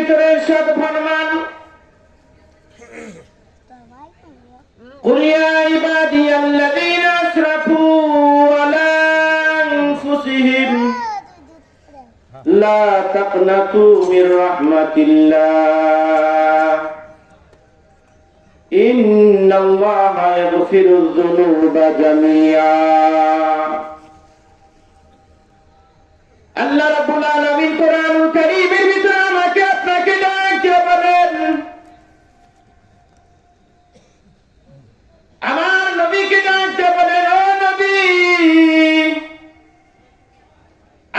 ভিতরে ইরশাদ ফরমান কুল ইয়া ইবাদিয়াল্লাযীনা আসরাফু আলা আনফুসিহিম লা তাকনাতু মির রাহমাতিল্লাহ ইন্নাল্লাহা ইয়াগফিরুয যুনুবা জামিআ। আল্লাহ রাব্বুল আলামিন কোরআনুল কারীমের ভিতরে আমাকে আপনাকে ডাকে বলেন, আমার নবীকে ডাকতে বলেন, ও নবী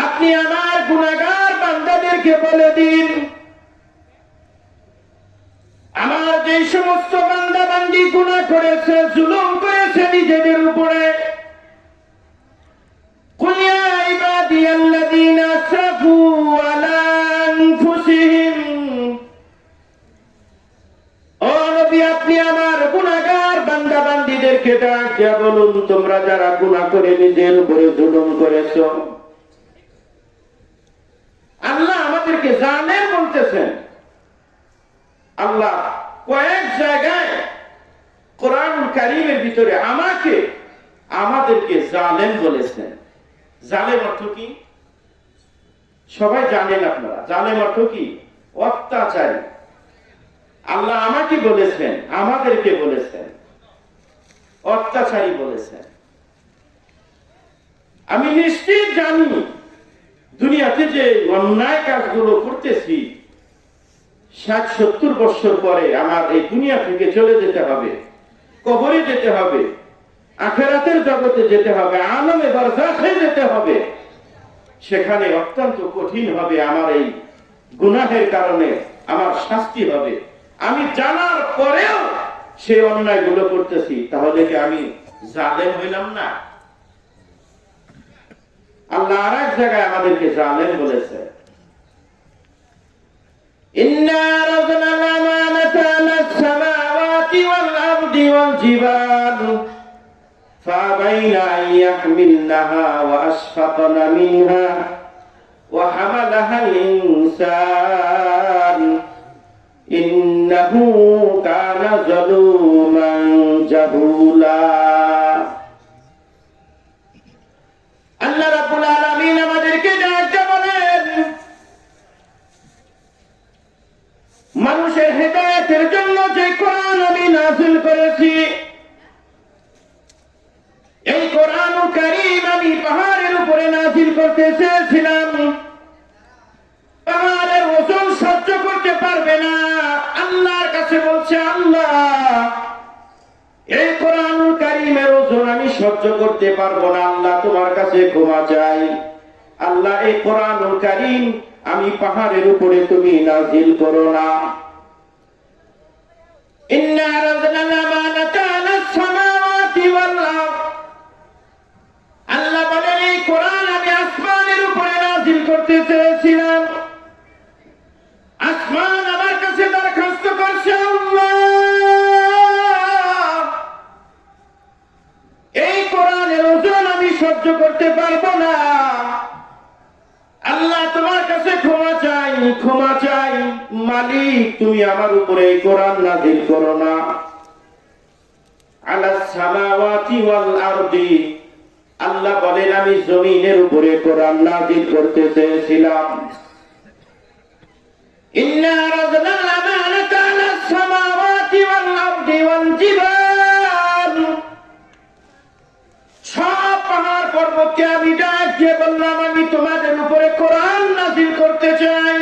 আপনি আমার গুনাহগার বান্দাদেরকে বলে দিন, আমার যে সমস্ত বান্দা বান্দি গুনাহ করেছে, জুলুম করেছে নিজেদের উপরে, কুল ইয়া ইবাদিয়াল্লাযীনা আসরাফু আলা আনফুসিহিম, ও নবী আপনি আমার গুনাহগার বান্দা বান্দীদেরকে ডাকিয়া বলুন, তোমরা যারা গুনাহ করে নিজের উপরে জুলুম করেছো। আল্লাহ আমাদেরকে জালেম বলতেছেন। আল্লাহ কয়েক জায়গায় কোরআনুল কারীমের ভিতরে আমাদেরকে জালেম বলেছেন। জালেম অর্থ কি সবাই জানেন আপনারা? জালেম অর্থ কি? অত্যাচারী। আল্লাহ আমাকে বলেছেন, আমাদেরকে বলেছেন অত্যাচারী বলেছেন। আমি নিশ্চিত জানি দুনিয়াতে যে অন্যায় কাজগুলো করতেছি ৬০-৭০ বছর পরে আমার এই দুনিয়া থেকে চলে যেতে হবে, কবরে যেতে হবে, আখিরাতের জগতে যেতে হবে, আলমে বারজাখে যেতে হবে। সেখানে অত্যন্ত কঠিন হবে, আমার এই গুনাহের কারণে আমার শাস্তি হবে। আমি জানার পরেও সেই অন্যায়গুলো করতেছি, তাহলে কি আমি জালেম হইলাম না? আল্লাহ আর এক জায়গায় আমাদেরকে জালেম বলেছে, ইন্না আরাদনা আল-আমানাতা আলাস সামাওয়াতি ওয়াল আরদি ওয়াল জিবাল ফাআবাইনা আন ইয়াহমিলনাহা ওয়া আশফাকনা মিনহা ওয়া হামালাহাল ইনসান ইন্নাহু কানা যালুমান জাহুলা। আল্লাহ রাব্বুল আলামিন আমাদেরকে ডাকতে বলেন, মানুষের হেদায়েতের জন্য যে কোরআন আমি নাযিল করেছি, এই কোরআনুল কারীম আমি পাহাড়ের উপরে নাযিল করতে চেয়েছিলাম। পাহাড়ের ওজন সহ্য করতে পারবে না। আল্লাহর কাছে বলছে, আল্লাহ এই কোরআনুল কারীমের ওজন আমি সহ্য করতে পারবো না, আল্লাহ তোমার কাছে ক্ষমা চাই। আল্লাহ এই কোরআনুল কারীম আমি পাহাড়ের উপরে তুমি নাযিল করো না। ইন্না আরাদনা আল-আমানাতা আলাস সামাওয়াতি ওয়াল আরদ, আল্লাহ বলেন এই কোরআন আমি আসমানের উপরে নাযিল করতে চেয়েছিলাম। আসমান আমার কাছে দরখাস্ত করছে, আল্লাহ এই কোরআনের ওজন আমি সহ্য করতে পারবো না। আল্লাহ তোমার কাছে ক্ষমা চাই, ক্ষমা চাই। মালিক তুমি আমার উপরে এই কোরআন নাযিল করো না। আলাস সামাওয়াতি ওয়াল আরদি, আল্লাহ বলেন আমি জমিনের উপরে কোরআন নাযিল করতে চেয়েছিলাম। ইন্না আরাদনা আল-আমানাতা আলাস সামাওয়াতি ওয়াল আরদি ওয়াল জিবাল, সব পাহাড় পর্বতকে আমি ডাকিয়ে বললাম আমি তোমাদের উপরে কোরআন নাযিল করতে চাই।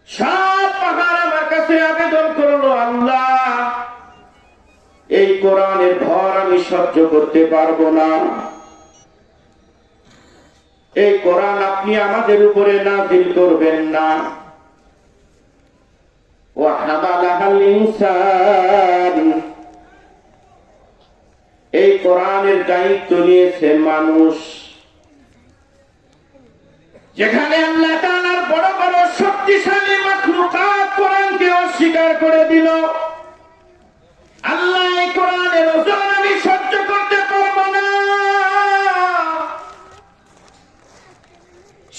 সব পাহাড় আমার কাছে আবেদন করলো, আল্লাহ এই কোরআনের ভর আমি সহ্য করতে পারবো না। এই কোরআন আপনি আমাদের উপরে নাযিল করবেন না। ওয়া হামালাহাল ইনসান, এই কোরআনের দায়িত্ব নিয়েছে মানুষ। যেখানে আল্লাহ তাআলার বড় বড় শক্তিশালী মাখলুকাত কোরআনকে অস্বীকার করে দিল, আল্লাহ এই কোরআনের ওজন আমি সহ্য করতে পারবো না,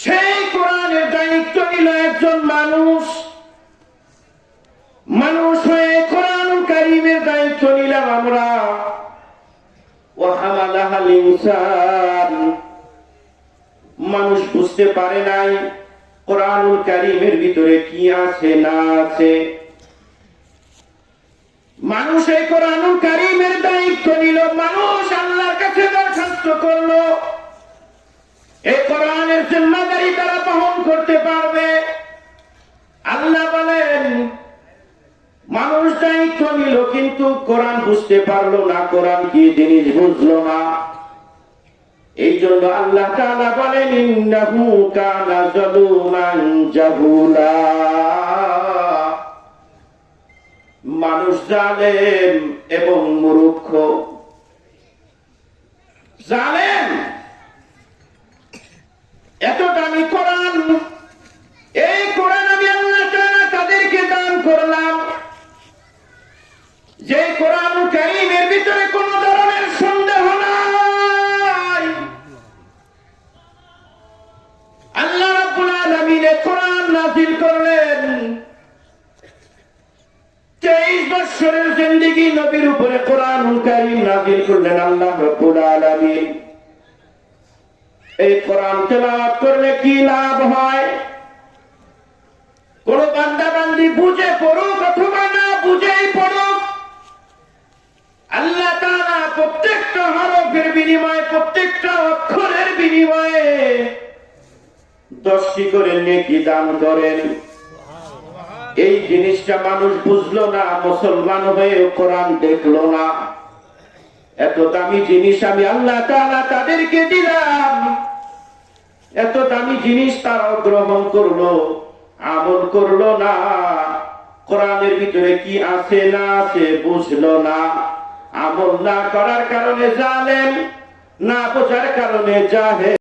সেই কোরআনের দায়িত্ব নিল একজন মানুষ হয়ে কোরআনুল কারীমের দায়িত্ব নিলাম আমরা। ওয়া হামালাহাল ইনসান, মানুষ বুঝতে পারে নাই কোরআনুল কারীমের ভিতরে কি আছে না আছে। মানুষ এই কোরআনুল কারীমের দায়িত্ব নিল, মানুষ আল্লাহর কাছে দরখাস্ত করলো এই কোরআনের জিম্মাদারি তারা বহন করতে পারবে। আল্লাহ বলেন মানুষ দায়িত্ব নিল কিন্তু কোরআন বুঝতে পারলো না, কোরআন কি জিনিস বুঝলো না। এই জন্য আল্লাহ তাআলা বলেন ইন্নাহু কানা যালুমান জাহুলা, মানুষ জালেম এবং মূর্খ। জালেম, এত দামি কোরআন, এই কোরআন আমি আল্লাহ তাআলা তাদেরকে দান করলাম যে কোরআনুল কারীমের ভিতরে কোন ধরনের সন্দেহ নাই। আল্লাহ রাব্বুল আলামিন কোরআন নাযিল করলেন, 23 বছরের জিন্দেগি নবীর উপরে কোরআনুল কারীম নাযিল করলেন আল্লাহ রাব্বুল আলামিন। এই কোরআন তেলাওয়াত করলে কি লাভ হয়? কোন বান্দা বান্দি বুঝে পড়ুক অথবা না বুঝেই পড়ুক, আল্লাহ তাআলা প্রত্যেকটা হরফের বিনিময়ে, প্রত্যেকটা অক্ষরের বিনিময়ে 10টি করে নেকি দান করেন। এই জিনিসটা মানুষ বুঝলো না, মুসলমান হয়ে কোরআন দেখলো না। এত দামি জিনিস আমি আল্লাহ তাআলা তাদেরকে দিলাম, এত দামি জিনিস তারা গ্রহণ করলো, আমল করলো না। কোরআনের ভিতরে কি আছে না আছে বুঝলো না। আমল না করার কারণে জালেম, না বোঝার কারণে জাহেল।